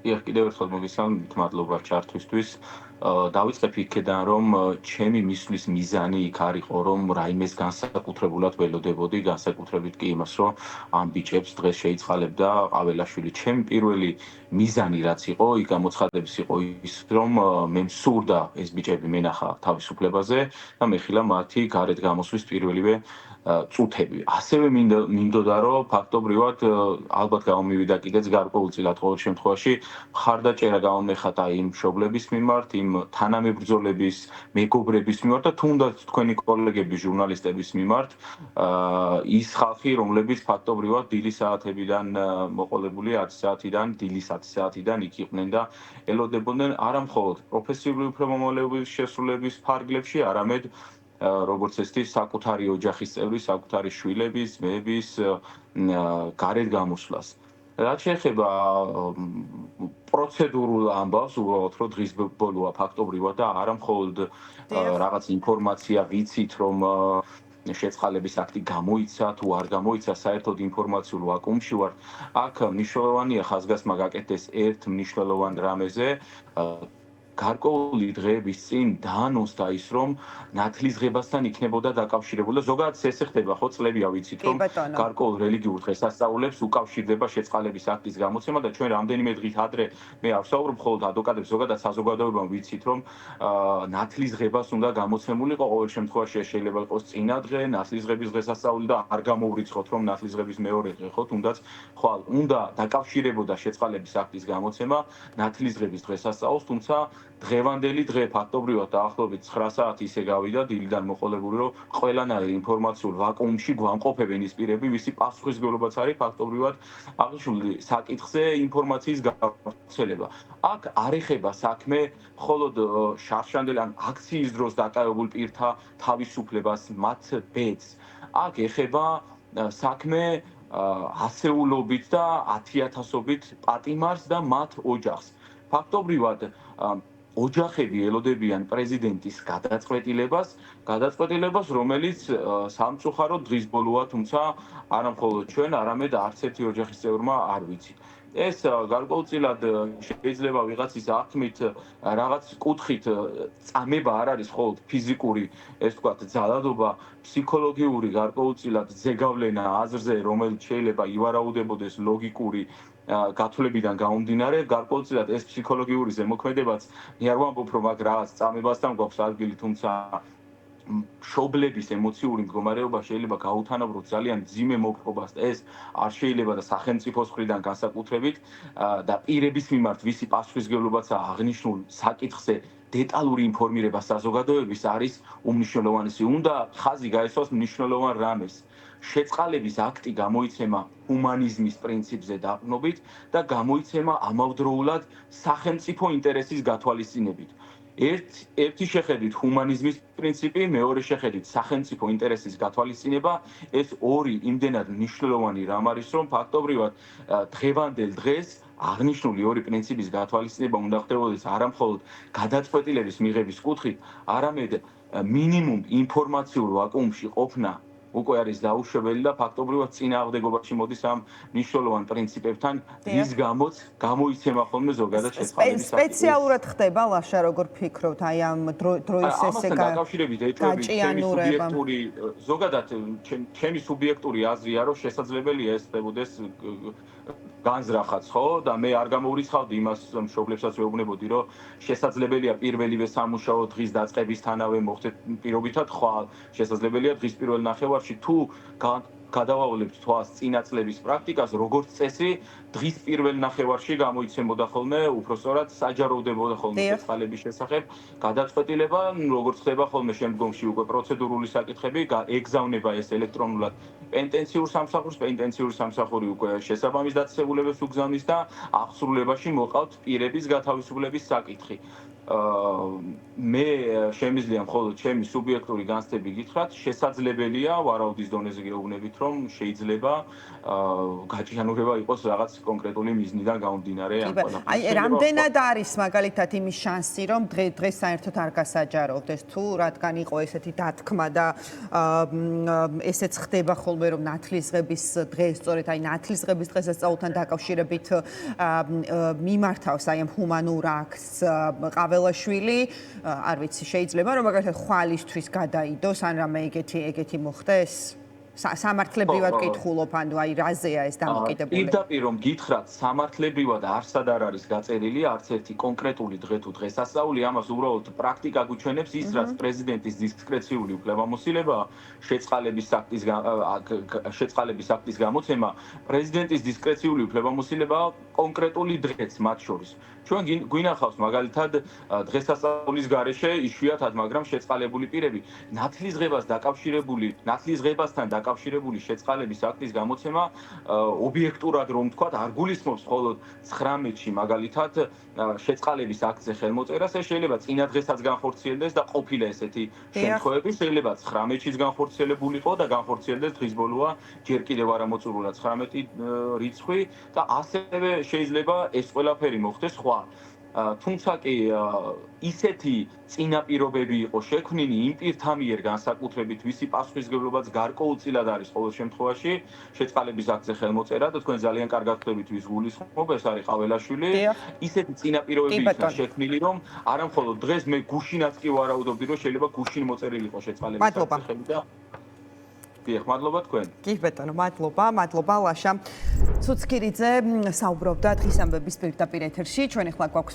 დიახ, კიდევ ერთხელ მოგესალმებით, მადლობა ჩართვისთვის. დავიწყებ იქედან, რომ ჩემი მისვლის მიზანი იქ არ იყო, რომ რაიმეს განსაკუთრებულად ველოდებოდი, განსაკუთრებით კი იმას, რომ ამ ბიჭებს დღეს შეიწყალებდა ყაველაშვილი. ჩემი პირველი მიზანი რაც იყო, იქ გამოცხადების იყო ის, რომ მე მსურდა ეს ბიჭები მენახა თავისუფლებაზე და მე ხილა მათი გარეთ გამოსვლის პირველივე წუთები. ასევე მინდოდა, რომ ფაქტობრივად ალბათ გამომივიდა კიდეც გარკვეულწილად ყოველ შემთხვევაში მხარდაჭერა გამომეხატა იმ მშობლების მიმართ, იმ თანამებრძოლების, მეგობრების მიმართ და თუნდაც თქვენი კოლეგების, ჟურნალისტების მიმართ, ის ხალხი, რომლებიც ფაქტობრივად დილის საათებიდან მოყოლებული 10 საათიდან, დილის 10 საათიდან იქ იყვნენ და ელოდებოდნენ არა მხოლოდ პროფესიული უფლებამოვალეობის შესრულების ფარგლებში, არამედ როგორც ესეთი საკუთარი ოჯახის წევრის, საკუთარი შვილების, მეების გარეთ გამოსვლას. რაც შეეხება პროცედურულ ამბავს, უბრალოდ რომ დღის ბოლოა ფაქტობრივად და არა მხოლოდ რაღაც ინფორმაცია ვიცით, რომ შეწყალების აქტი გამოიცა თუ არ გამოიცა, საერთოდ ინფორმაციულ ვაკუუმში ვარ. აქ მნიშვნელოვანია ხაზგასმა გაკეთდეს ერთ მნიშვნელოვან რამეზე, გარკვეული დღეების წინ დაანონსდა ის, რომ ნათლისღებასთან იქნებოდა დაკავშირებული. ზოგადად ეს ხდება, ხო, წლებია ვიცით, რომ გარკვეულ რელიგიურ დღესასწაულებს უკავშირდება შეწყალების აქტის გამოცემა და ჩვენ რამდენიმე დღით ადრე მე არ ვსაუბრობ მხოლოდ ადვოკატებს, ზოგადად საზოგადოებამ ვიცით, რომ ნათლისღებას უნდა გამოცემულიყო. ყოველ შემთხვევაში შეიძლება იყოს წინა დღე, ნათლისღების დღესასწაული და არ გამოვრიცხოთ, რომ ნათლისღების მეორე დღე, ხო, თუნდაც ხვალ უნდა დაკავშირებოდა შეწყალების აქტის გამოცემა ნათლისღების დღესასწაულს, თუმცა დღევანდელი დღე ფაქტობრივად დაახლოებით 9 საათი ისე გავიდა დილიდან მოყოლებული, რომ ყველანაირ ინფორმაციულ ვაკუუმში გვამყოფებენ ის პირები, ვისი პასუხისმგებლობაც არის ფაქტობრივად აღნიშნული საკითხზე ინფორმაციის გავრცელება. აქ არ ეხება საქმე მხოლოდ შარშანდელი ან აქციის დროს დაკავებულ პირთა თავისუფლებას, მათ ბედს. აქ ეხება საქმე ასეულობით და 10,000-ობით პატიმარს და მათ ოჯახს. ფაქტობრივად ოჯახები ელოდებიან პრეზიდენტის გადაწყვეტილებას, რომელიც სამწუხაროდ დღის ბოლოა, თუმცა არა მხოლოდ ჩვენ, არამედ არც ერთი ოჯახის წევრმა არ ვიცით. ეს გარკვეულწილად შეიძლება ვიღაცის აღქმით რაღაც კუთხით წამება არ არის მხოლოდ ფიზიკური, ეს ვთქვათ, ძალადობა, ფსიქოლოგიური გარკვეულწილად ზეგავლენა აზრზე, რომელიც შეიძლება ივარაუდებოდეს ლოგიკური გათვლებიდან გამომდინარე, გარკვეულწილად ეს ფსიქოლოგიური ზემოქმედებაც მე არ ვამბობ, რომ აქ რაღაც წამებასთან გვაქვს ადგილი, თუმცა მშობლების ემოციური მდგომარეობა შეიძლება გაუთანაბროთ ძალიან მძიმე მოპყრობას და ეს არ შეიძლება და სახელმწიფოს მხრიდან განსაკუთრებით და პირების მიმართ ვისი პასუხისმგებლობაცაა აღნიშნულ საკითხზე დეტალური ინფორმირება საზოგადოების არის უმნიშვნელოვანესი. უნდა ხაზი გაესვას მნიშვნელოვან რამეს. შეწყალების აქტი გამოიცემა ჰუმანიზმის პრინციპზე დაყრდნობით და გამოიცემა ამავდროულად სახელმწიფო ინტერესის გათვალისწინებით. ერთი შეხედვით ჰუმანიზმის პრინციპი, მეორე შეხედვით სახელმწიფო ინტერესის გათვალისწინება, ეს ორი იმდენად მნიშვნელოვანი რამ არის, რომ ფაქტობრივად დღევანდელ დღეს აღნიშნული ორი პრინციპის გათვალისწინება უნდა ხდებოდეს არა მხოლოდ გადაწყვეტილების მიღების კუთხით, არამედ მინიმუმ ინფორმაციულ ვაკუუმში ყოფნა უკვე არის დაუშვებელი და ფაქტობრივად წინააღმდეგობაში მოდის ამ მნიშვნელოვან პრინციპებთან, რის გამოც გამოიცემა ხოლმე ზოგადად შეწყალების აქტი. სპეციალურად ხდება ლაშა, როგორ ფიქრობთ, აი ამ დროის ესე დაკავშირებით ეჭვები, ჩემი სუბიექტური, ზოგადად ჩემი სუბიექტური აზრია, რომ შესაძლებელია ეს ხდებოდეს განზრახაც, ხო? და მე არ გამოვრიცხავდი იმას მშობლებსაც ვეუბნებოდი, რომ შესაძლებელია პირველივე სამუშაო დღის დაწყებისთანავე მოხდეთ პირობითად ხვალ, შესაძლებელია დღის პირველ ნახევარში თუ გადავავლებთ თვალს წინა წლების პრაქტიკას, როგორც წესი, დღის პირველ ნახევარში გამოიცემოდა ხოლმე, უпростоრად საჯაროვდებოდა ხოლმე შეწყალების შესახებ გადაწყვეტილება, როგორც ხდება ხოლმე შემდგომში უკვე პროცედურული საკითხები, ეგზავნება ეს ელექტრონულად პენტენციურ სამსახურს, პენტენციური სამსახური უკვე შესაბამის დაწესებულებებს უგზავნის და აღსრულებაში მოყავთ პირების გათავისუფლების საკითხი. მე შემიძლია მხოლოდ ჩემი სუბიექტური განცდები გითხრათ, შესაძლებელია ვარაუდის დონეზე გეუბნებით, რომ შეიძლება გაჭიანურება იყოს რაღაც კონკრეტული მიზნიდან გამომდინარე ამ ყველაფერს. აი, რამდენად არის მაგალითად იმის შანსი, რომ დღეს საერთოდ არ გასაჯაროვდეს თუ რადგან იყო ესეთი დათქმა და ესეც ხდება ხოლმე რომ ნათლისღების დღეს, სწორედ აი ნათლისღების დღესასწაულთან დაკავშირებით მიმართავს აი ამ ჰუმანურ აქტს ყაველაშვილი, არ ვიცი, შეიძლება რომ მაგალითად ხვალისთვის გადაიდოს ან რამე ეგეთი მოხდეს? სამართლებრივად კითხულობ, ანუ აი რაზეა ეს დამოკიდებული? პირდაპირ რომ გითხრათ, სამართლებრივად არსად არ არის გაწერილი არც ერთი კონკრეტული დღე თუ დღესასწაული, ამას უბრალოდ პრაქტიკა გვიჩვენებს ის, რაც პრეზიდენტის დისკრეციული უფლებამოსილებაა, შეწყალების აქტის გამოცემა, პრეზიდენტის დისკრეციული უფლებამოსილებაა კონკრეტული დღეც მათ შორის. ჩვენ გვინახავს მაგალითად დღესასწაულის გარეშე იშვიათად, მაგრამ შეწყალებული პირები ნათლისღებასთან დაკავშირებული შეწყალების აქტის გამოცემა ობიექტურად რომ ვთქვათ, არ გულისხმობს მხოლოდ 19-ში მაგალითად შეწყალების აქტზე ხელმოწერას, ეს შეიძლება წინა დღესაც განხორციელდეს და ყოფილა ესეთი შემთხვევები, შეიძლება 19-შიც განხორციელებულიყო და განხორციელდეს დღის ბოლოა ჯერ კიდევ არ ამოწურულა 19 რიცხვი და ასევე შეიძლება ეს ყველაფერი მოხდეს სხვა. თუმცა კი ისეთი წინაპირობები იყო შექმნილი იმ პირთა მიერ განსაკუთრებით, ვისი პასუხისმგებლობაც გარკვეულწილად არის ყოველ შემთხვევაში შეწყალების აქტზე ხელმოწერა და თქვენ ძალიან კარგად ხვდებით ვის გულისხმობ, ეს არის ყაველაშვილი. ისეთი წინაპირობები იქნა შექმნილი, რომ არა მხოლოდ დღეს მე გუშინაც კი ვარაუდობდი, რომ შეიძლება გუშინ მოწერილი იყო შეწყალების აქტზე ხელი და დიახ, მადლობა თქვენ. კი ბატონო, მადლობა ლაშა ცუცქირიძე საუბრობდა დღის ამბების პირდაპირ ეთერში. ჩვენ ახლა გვაქვს